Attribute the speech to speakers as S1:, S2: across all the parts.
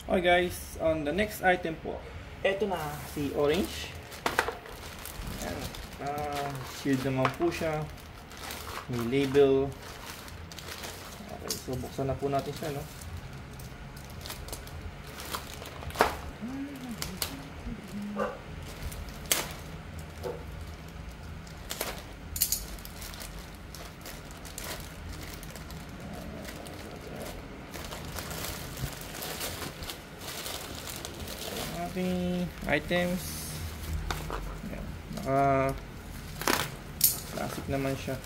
S1: Okay guys, on the next item po, eto na si Orange. Ayan. Sealed naman po siya. May label. Okay, so buksan na po natin siya, no? Items. Ayan. Plastic naman siya.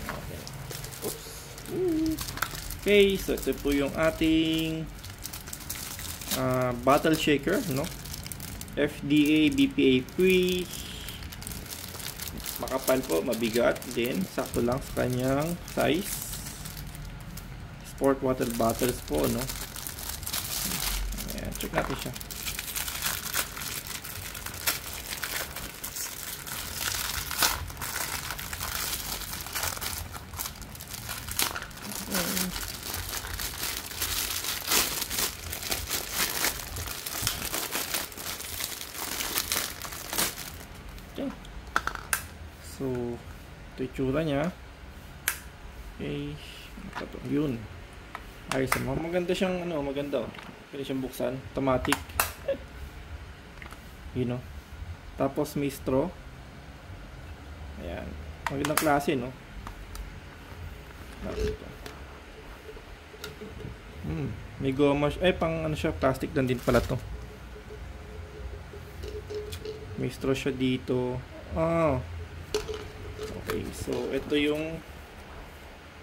S1: Okay. Oops. Okay, so ito po yung ating bottle shaker, no? FDA, BPA free. Makapal po, mabigat din, sakto lang sa kanyang size. Sport water bottles po, no? Ayan, check natin siya. Okay. So, ito yung tsura niya. Okay. Ito, yun. Ayos naman. Maganda siyang, maganda oh. Pwede siyang buksan. Automatic. You know. Tapos may straw. Ayan. Magandang klase, no? May goma. Ay, pang ano siya, plastic lang din pala to. May straw siya dito. Okay, so ito yung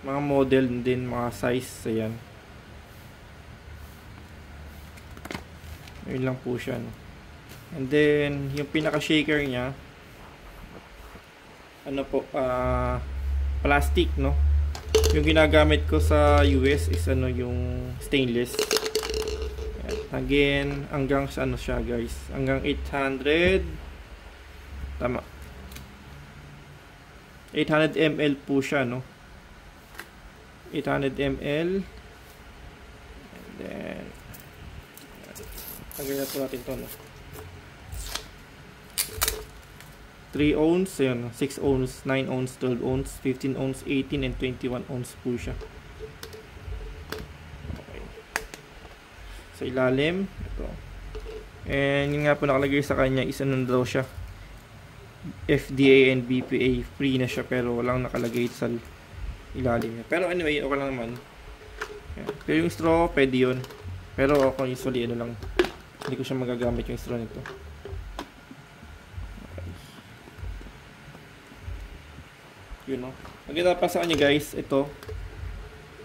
S1: mga model din, mga size. Ayan. Yun lang po siya, no? And then yung pinaka shaker niya, plastic, no? Yung ginagamit ko sa US is yung stainless. Ayan. Again, hanggang sa siya guys, hanggang 800, tama, 800 ml po siya, no? 800 ml. And then tanggalin na po natin ito, no? 3 ounce, yun, 6 ounce, 9 ounce, 12 ounce, 15 ounce, 18 and 21 ounce po siya. Okay. Sa ilalim, ito. And yun nga po nakalagay sa kanya, isa nun daw siya, FDA and BPA free na siya, pero walang nakalagay sa ilalim niya. Pero anyway, okay lang naman. Yan. Pero yung straw, pwede yun. Pero ako usually lang, hindi ko siya magagamit yung straw nito. Okay. Yun, no? Maganda pa sa kanya guys, ito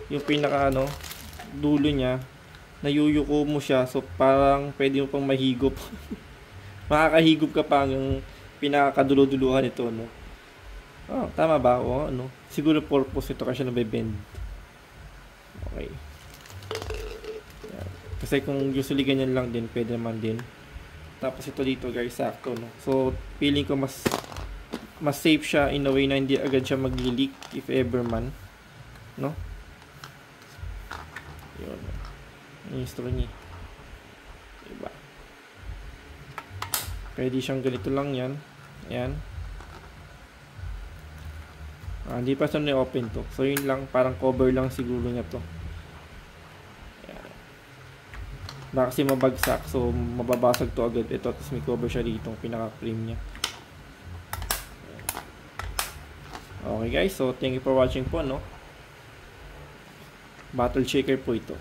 S1: yung pinaka dulo niya, nayuyuko mo siya, so parang pwede mo pang mahigop. Makakahigop ka pa ng pinakadulo-duluhan ito, no? Tama ba? Siguro purpose ito kasi nabebend. Okay. Kasi kung usually ganyan lang din, pwede naman din. Tapos ito dito guys, sakto, no? So, feeling ko mas safe siya in a way na hindi agad siya mag-leak if ever man, no? Yun. Yung straw niya. Diba? Pwede siyang ganito lang yan. Ayan. Hindi pa siya na-open to. So, yun lang. Parang cover lang siguro niya to. Baka kasi mabagsak, so mababasag to agad ito, tapos may cover siya dito, pinaka-cream niya. Okay guys, so thank you for watching po, no? Bottle shaker po ito.